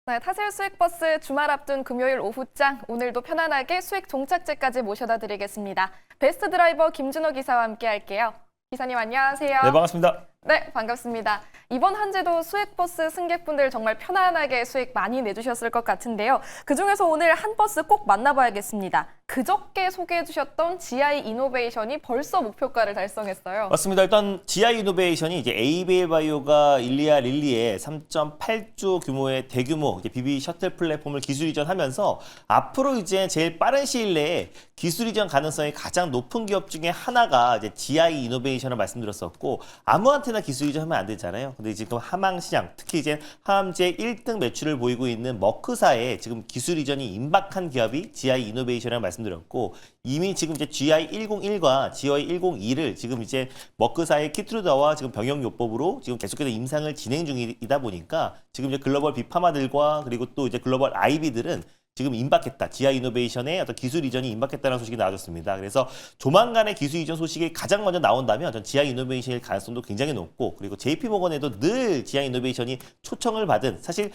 네, 타실 수익버스 주말 앞둔 금요일 오후장, 오늘도 편안하게 수익 종착지까지 모셔다 드리겠습니다. 베스트 드라이버 김준호 기사와 함께 할게요. 기사님 안녕하세요. 네, 반갑습니다. 네, 반갑습니다. 이번 한 주도 수익버스 승객분들 정말 편안하게 수익 많이 내주셨을 것 같은데요. 그중에서 오늘 한 버스 꼭 만나봐야겠습니다. 그저께 소개해주셨던 GI 이노베이션이 벌써 목표가를 달성했어요. 맞습니다. 일단 GI 이노베이션이 이제 에이베이 바이오가 일리아 릴리에 3.8조 규모의 대규모 BB 셔틀 플랫폼을 기술 이전하면서 앞으로 이제 제일 빠른 시일 내에 기술 이전 가능성이 가장 높은 기업 중에 하나가 이제 GI 이노베이션을 말씀드렸었고, 아무한테나 기술 이전하면 안 되잖아요. 근데 지금 하망시장, 특히 이제 하암제 1등 매출을 보이고 있는 머크사에 지금 기술 이전이 임박한 기업이 GI 이노베이션이라고 말씀드렸고, 이미 지금 이제 GI101과 GI102를 지금 이제 머크사의 키트루다와 지금 병역요법으로 지금 계속해서 임상을 진행 중이다 보니까 지금 이제 글로벌 빅파마들과 그리고 또 이제 글로벌 IB들은 지금 임박했다. GI 이노베이션의 어떤 기술 이전이 임박했다는 소식이 나와줬습니다. 그래서 조만간의 기술 이전 소식이 가장 먼저 나온다면 전 GI 이노베이션일 가능성도 굉장히 높고, 그리고 JP모건에도 늘 GI 이노베이션이 초청을 받은, 사실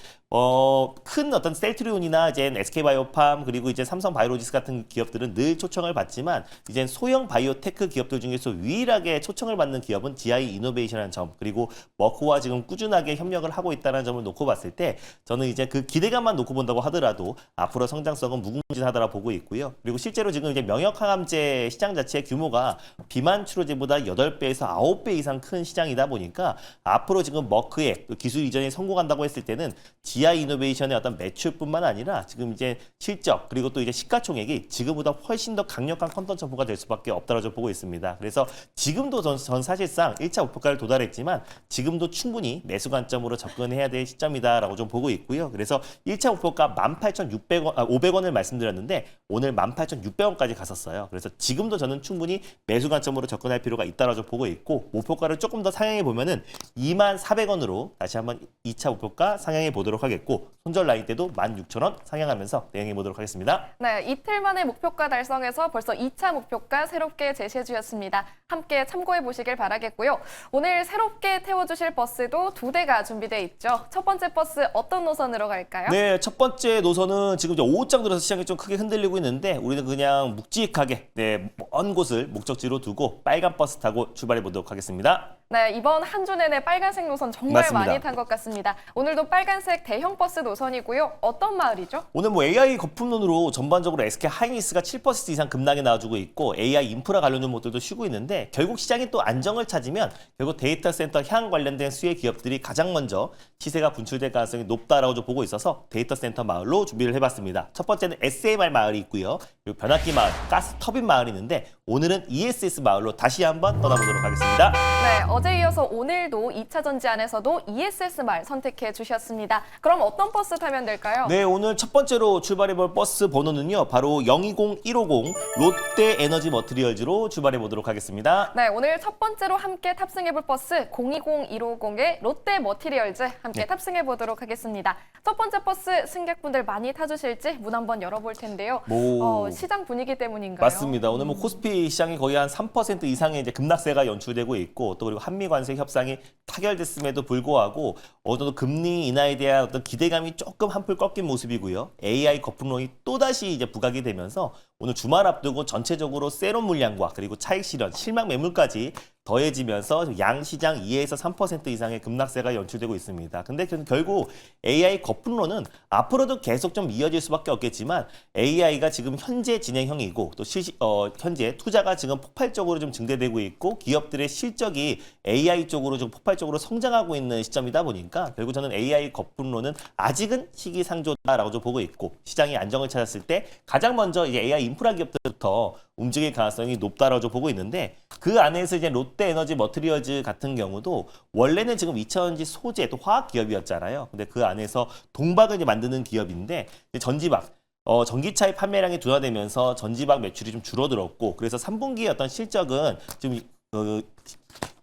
큰 어떤 셀트리온이나 이제 SK바이오팜 그리고 이제 삼성바이오로직스 같은 기업들은 늘 초청을 받지만 이제 소형 바이오테크 기업들 중에서 유일하게 초청을 받는 기업은 GI 이노베이션이라는 점, 그리고 머크와 지금 꾸준하게 협력을 하고 있다는 점을 놓고 봤을 때 저는 이제 그 기대감만 놓고 본다고 하더라도 앞으로 성장성은 무궁무진하다라 보고 있고요. 그리고 실제로 지금 이제 명역항암제 시장 자체의 규모가 비만 치료제보다 8배에서 9배 이상 큰 시장이다 보니까 앞으로 지금 머크의 기술 이전이 성공한다고 했을 때는 GI 이노베이션의 어떤 매출뿐만 아니라 지금 이제 실적 그리고 또 이제 시가총액이 지금보다 훨씬 더 강력한 컨텐츠 정보가 될 수밖에 없다라고 보고 있습니다. 그래서 지금도 전 사실상 1차 목표가를 도달했지만 지금도 충분히 매수 관점으로 접근해야 될 시점이다라고 좀 보고 있고요. 그래서 1차 목표가 500원을 말씀드렸는데 오늘 18,600원까지 갔었어요. 그래서 지금도 저는 충분히 매수 관점으로 접근할 필요가 있다라고 보고 있고, 목표가를 조금 더 상향해 보면은 24,400원으로 다시 한번 2차 목표가 상향해 보도록 하겠고, 손절 라인 때도 16,000원 상향하면서 대응해 보도록 하겠습니다. 네, 이틀 만에 목표가 달성해서 벌써 2차 목표가 새롭게 제시해 주셨습니다. 함께 참고해 보시길 바라겠고요. 오늘 새롭게 태워주실 버스도 2대가 준비돼 있죠. 첫 번째 버스 어떤 노선으로 갈까요? 네, 첫 번째 노선은 지금 이제 오후장 들어서 시장이 좀 크게 흔들리고 있는데 우리는 그냥 묵직하게 먼 곳을 목적지로 두고 빨간 버스 타고 출발해 보도록 하겠습니다. 네, 이번 한 주 내내 빨간색 노선 정말 맞습니다. 많이 탄 것 같습니다. 오늘도 빨간색 대형 버스 노선이고요. 어떤 마을이죠? 오늘 AI 거품론으로 전반적으로 SK 하이닉스가 7% 이상 급락에 나와주고 있고, AI 인프라 관련 종목들도 쉬고 있는데, 결국 시장이 또 안정을 찾으면 결국 데이터 센터 향 관련된 수혜 기업들이 가장 먼저 시세가 분출될 가능성이 높다라고 좀 보고 있어서 데이터 센터 마을로 준비를 해봤습니다. 첫 번째는 SMR 마을이 있고요. 그리고 변압기 마을, 가스 터빈 마을이 있는데 오늘은 ESS 마을로 다시 한번 떠나보도록 하겠습니다. 네, 어제 이어서 오늘도 2차 전지 안에서도 ESS 말 선택해 주셨습니다. 그럼 어떤 버스 타면 될까요? 네, 오늘 첫 번째로 출발해볼 버스 번호는요, 바로 020150 롯데 에너지 머티리얼즈로 출발해 보도록 하겠습니다. 네, 오늘 첫 번째로 함께 탑승해볼 버스 020150의 롯데 머티리얼즈 함께 탑승해 보도록 하겠습니다. 첫 번째 버스 승객분들 많이 타주실지 문 한번 열어볼 텐데요. 시장 분위기 때문인가요? 맞습니다. 오늘 코스피 시장이 거의 한 3% 이상의 이제 급락세가 연출되고 있고, 또 그리고 한미 관세 협상이 타결됐음에도 불구하고 어느 정도 금리 인하에 대한 어떤 기대감이 조금 한풀 꺾인 모습이고요. AI 거품론이 또다시 이제 부각이 되면서 오늘 주말 앞두고 전체적으로 세론 물량과 그리고 차익 실현, 실망 매물까지 더해지면서 양시장 2에서 3% 이상의 급락세가 연출되고 있습니다. 근데 결국 AI 거품론은 앞으로도 계속 좀 이어질 수밖에 없겠지만, AI가 지금 현재 진행형이고 또 현재 투자가 지금 폭발적으로 좀 증대되고 있고 기업들의 실적이 AI 쪽으로 좀 폭발적으로 성장하고 있는 시점이다 보니까 결국 저는 AI 거품론은 아직은 시기상조다라고 좀 보고 있고, 시장이 안정을 찾았을 때 가장 먼저 이제 AI 인프라 기업들부터 움직일 가능성이 높다라고 좀 보고 있는데, 그 안에서 이제 롯데 에너지 머티리얼즈 같은 경우도 원래는 지금 2차전지 소재 또 화학 기업이었잖아요. 근데 그 안에서 동박을 이제 만드는 기업인데, 전지박 전기차의 판매량이 둔화되면서 전지박 매출이 좀 줄어들었고, 그래서 3분기의 어떤 실적은 지금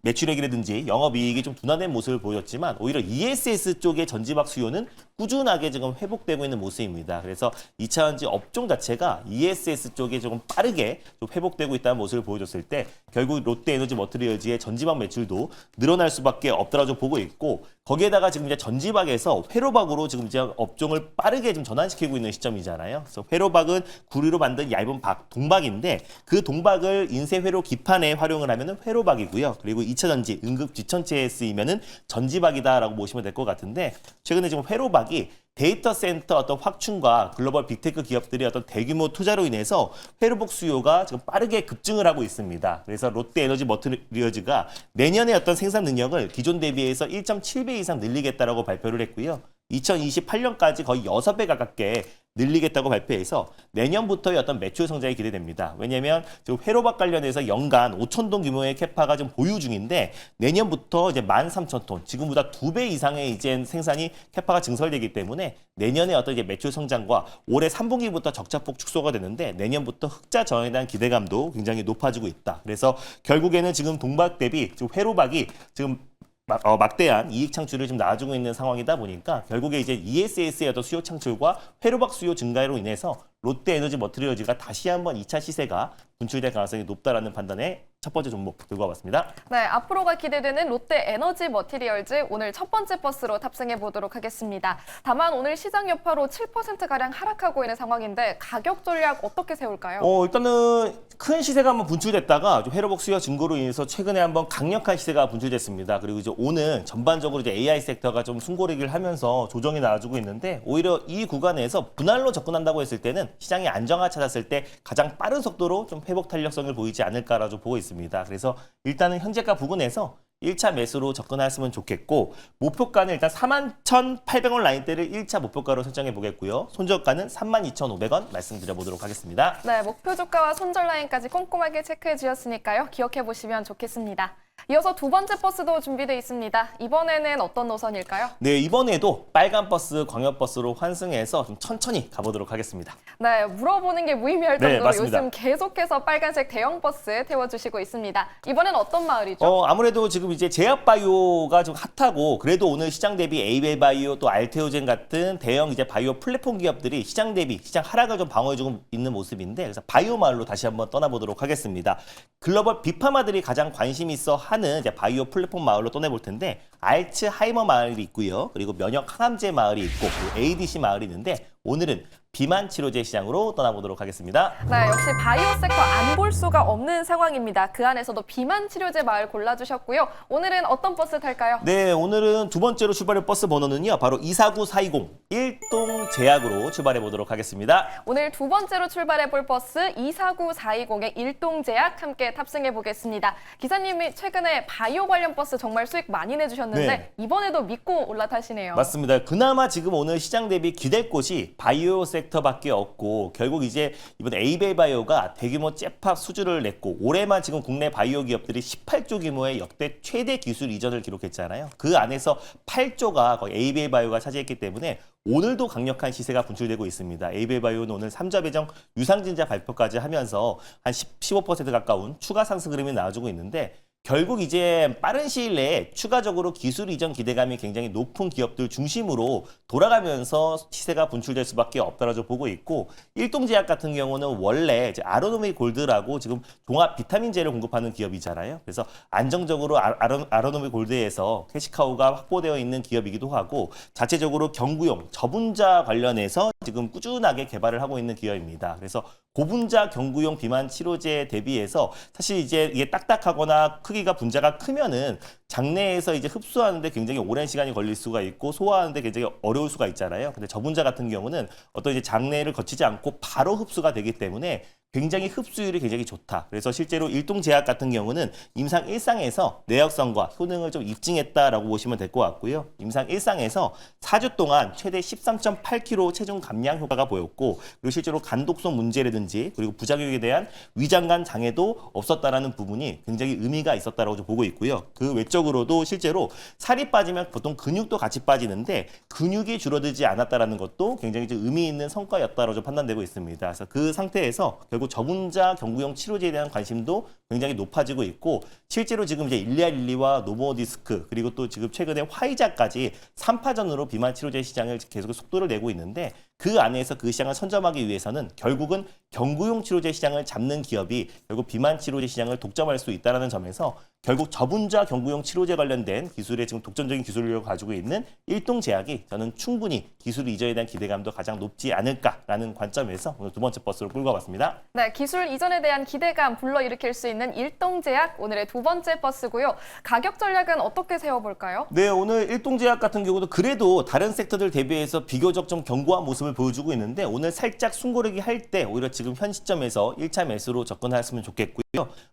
매출액이라든지 영업이익이 좀 둔화된 모습을 보였지만 오히려 ESS 쪽의 전지박 수요는 꾸준하게 지금 회복되고 있는 모습입니다. 그래서 2차전지 업종 자체가 ESS 쪽에 조금 빠르게 좀 회복되고 있다는 모습을 보여줬을 때 결국 롯데에너지 머티리얼즈의 전지박 매출도 늘어날 수밖에 없다라고 보고 있고 거기에다가 지금 이제 전지박에서 회로박으로 지금 이제 업종을 빠르게 좀 전환시키고 있는 시점이잖아요. 그래서 회로박은 구리로 만든 얇은 박, 동박인데 그 동박을 인쇄 회로 기판에 활용을 하면은 회로박이고요. 그리고 2차 전지, 응급 지천체에 쓰이면은 전지박이다라고 보시면 될 것 같은데 최근에 지금 회로박이 데이터 센터 어떤 확충과 글로벌 빅테크 기업들의 어떤 대규모 투자로 인해서 회로박 수요가 지금 빠르게 급증을 하고 있습니다. 그래서 롯데에너지 머티리얼즈가 내년에 어떤 생산 능력을 기존 대비해서 1.7배 이상 늘리겠다라고 발표를 했고요. 2028년까지 거의 6배 가깝게 늘리겠다고 발표해서 내년부터의 어떤 매출 성장이 기대됩니다. 왜냐하면 지금 회로박 관련해서 연간 5,000톤 규모의 캐파가 좀 보유 중인데 내년부터 이제 13,000톤, 지금보다 2배 이상의 이제 생산이 캐파가 증설되기 때문에 내년에 어떤 이제 매출 성장과 올해 3분기부터 적자폭 축소가 되는데 내년부터 흑자 전환에 대한 기대감도 굉장히 높아지고 있다. 그래서 결국에는 지금 동박 대비 지금 회로박이 지금 막대한 이익 창출을 좀 나아지고 있는 상황이다 보니까 결국에 이제 ESS의 어떤 수요 창출과 회로박 수요 증가로 인해서 롯데에너지 머티리얼즈가 다시 한번 2차 시세가 분출될 가능성이 높다라는 판단에 첫 번째 종목 들고 와봤습니다. 네, 앞으로가 기대되는 롯데에너지 머티리얼즈 오늘 첫 번째 버스로 탑승해 보도록 하겠습니다. 다만 오늘 시장 여파로 7%가량 하락하고 있는 상황인데 가격 전략 어떻게 세울까요? 일단은 큰 시세가 한번 분출됐다가 좀 회로박 수요 증고로 인해서 최근에 한번 강력한 시세가 분출됐습니다. 그리고 이제 오늘 전반적으로 이제 AI 섹터가 좀 숨고르기를 하면서 조정이 나와주고 있는데 오히려 이 구간에서 분할로 접근한다고 했을 때는 시장이 안정화 찾았을 때 가장 빠른 속도로 좀 회복 탄력성을 보이지 않을까라고 보고 있습니다. 그래서 일단은 현재가 부근에서 1차 매수로 접근했으면 좋겠고 목표가는 일단 41,800원 라인대를 1차 목표가로 설정해 보겠고요. 손절가는 32,500원 말씀드려보도록 하겠습니다. 네, 목표 주가와 손절 라인까지 꼼꼼하게 체크해 주셨으니까요. 기억해 보시면 좋겠습니다. 이어서 두 번째 버스도 준비되어 있습니다. 이번에는 어떤 노선일까요? 네, 이번에도 빨간 버스, 광역버스로 환승해서 좀 천천히 가보도록 하겠습니다. 네, 물어보는 게 무의미할 네, 정도로 맞습니다. 요즘 계속해서 빨간색 대형 버스 태워주시고 있습니다. 이번엔 어떤 마을이죠? 아무래도 지금 이제 제약바이오가 좀 핫하고 그래도 오늘 시장 대비 에이벨바이오 또 알테오젠 같은 대형 이제 바이오 플랫폼 기업들이 시장 대비 시장 하락을 좀 방어해주고 있는 모습인데 그래서 바이오 마을로 다시 한번 떠나보도록 하겠습니다. 글로벌 빅파마들이 가장 관심 있어 하는 이제 바이오 플랫폼 마을로 떠내볼 텐데 알츠하이머 마을이 있고요. 그리고 면역 항암제 마을이 있고 그리고 ADC 마을이 있는데 오늘은 비만 치료제 시장으로 떠나보도록 하겠습니다. 네, 역시 바이오 섹터 안 볼 수가 없는 상황입니다. 그 안에서도 비만 치료제 마을 골라주셨고요. 오늘은 어떤 버스 탈까요? 네, 오늘은 두 번째로 출발할 버스 번호는요. 바로 249-420 일동제약으로 출발해 보도록 하겠습니다. 오늘 두 번째로 출발해 볼 버스 249-420의 일동제약 함께 탑승해 보겠습니다. 기사님이 최근에 바이오 관련 버스 정말 수익 많이 내주셨는데 네. 이번에도 믿고 올라타시네요. 맞습니다. 그나마 지금 오늘 시장 대비 기댈 곳이 바이오 섹터밖에 없고 결국 이제 이번 에이벨바이오가 대규모 잽합 수주를 냈고 올해만 지금 국내 바이오 기업들이 18조 규모의 역대 최대 기술 이전을 기록했잖아요. 그 안에서 8조가 거의 에이벨바이오가 차지했기 때문에 오늘도 강력한 시세가 분출되고 있습니다. 에이벨바이오는 오늘 3자 배정 유상증자 발표까지 하면서 한 15% 가까운 추가 상승 흐름이 나와주고 있는데 결국 이제 빠른 시일 내에 추가적으로 기술 이전 기대감이 굉장히 높은 기업들 중심으로 돌아가면서 시세가 분출될 수밖에 없다라고 보고 있고 일동제약 같은 경우는 원래 이제 아로노미 골드라고 지금 종합 비타민제를 공급하는 기업이잖아요. 그래서 안정적으로 아로노미 골드에서 캐시카우가 확보되어 있는 기업이기도 하고 자체적으로 경구용 저분자 관련해서 지금 꾸준하게 개발을 하고 있는 기업입니다. 그래서 고분자 경구용 비만 치료제 대비해서 사실 이제 이게 딱딱하거나 크기가 분자가 크면은 장내에서 이제 흡수하는데 굉장히 오랜 시간이 걸릴 수가 있고 소화하는데 굉장히 어려울 수가 있잖아요. 근데 저분자 같은 경우는 어떤 이제 장내를 거치지 않고 바로 흡수가 되기 때문에 굉장히 흡수율이 굉장히 좋다. 그래서 실제로 일동제약 같은 경우는 임상 1상에서 내역성과 효능을 좀 입증했다라고 보시면 될 것 같고요. 임상 1상에서 4주 동안 최대 13.8kg 체중 감량 효과가 보였고 그리고 실제로 간독성 문제라든지 그리고 부작용에 대한 위장관 장애도 없었다라는 부분이 굉장히 의미가 있었다라고 보고 있고요. 그 외적으로 기술적으로도 실제로 살이 빠지면 보통 근육도 같이 빠지는데 근육이 줄어들지 않았다라는 것도 굉장히 좀 의미 있는 성과였다로 좀 판단되고 있습니다. 그래서 그 상태에서 결국 저분자 경구용 치료제에 대한 관심도 굉장히 높아지고 있고 실제로 지금 이제 일리아 릴리와 노보디스크 그리고 또 지금 최근에 화이자까지 3파전으로 비만 치료제 시장을 계속 속도를 내고 있는데 그 안에서 그 시장을 선점하기 위해서는 결국은 경구용 치료제 시장을 잡는 기업이 결국 비만 치료제 시장을 독점할 수 있다는 점에서 결국 저분자 경구용 치료제 관련된 기술에 지금 독점적인 기술력을 가지고 있는 일동제약이 저는 충분히 기술 이전에 대한 기대감도 가장 높지 않을까라는 관점에서 오늘 두 번째 버스로 끌고 와봤습니다. 네, 기술 이전에 대한 기대감 불러일으킬 수 있는 일동제약 오늘의 두 번째 버스고요. 가격 전략은 어떻게 세워볼까요? 네, 오늘 일동제약 같은 경우도 그래도 다른 섹터들 대비해서 비교적 좀 견고한 모습을 보여주고 있는데 오늘 살짝 숨고르기 할 때 오히려 지금 현 시점에서 1차 매수로 접근하셨으면 좋겠고요.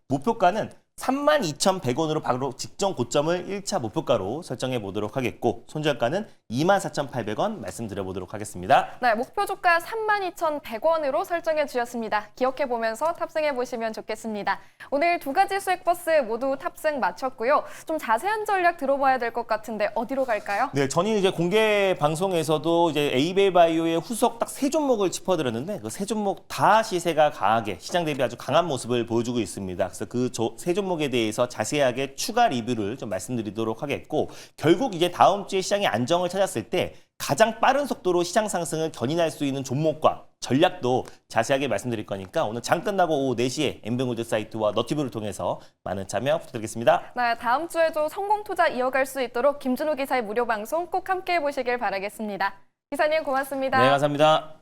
목표가는 32,100원으로 바로 직전 고점을 1차 목표가로 설정해 보도록 하겠고 손절가는 24,800원 말씀드려 보도록 하겠습니다. 네, 목표 주가 32,100원으로 설정해 주셨습니다. 기억해 보면서 탑승해 보시면 좋겠습니다. 오늘 두 가지 수익 버스 모두 탑승 마쳤고요. 좀 자세한 전략 들어봐야 될 것 같은데 어디로 갈까요? 네, 저는 이제 공개 방송에서도 이제 에이베이바이오의 후속 딱 세 종목을 짚어드렸는데 그 세 종목 다 시세가 강하게 시장 대비 아주 강한 모습을 보여주고 있습니다. 그래서 그 세 종목에 대해서 자세하게 추가 리뷰를 좀 말씀드리도록 하겠고 결국 이제 다음 주에 시장이 안정을 찾았을 때 가장 빠른 속도로 시장 상승을 견인할 수 있는 종목과 전략도 자세하게 말씀드릴 거니까 오늘 장 끝나고 오후 4시에 엠뱅골드 사이트와 너튜브를 통해서 많은 참여 부탁드리겠습니다. 네, 다음 주에도 성공 투자 이어갈 수 있도록 김준호 기사의 무료 방송 꼭 함께 해보시길 바라겠습니다. 기사님 고맙습니다. 네, 감사합니다.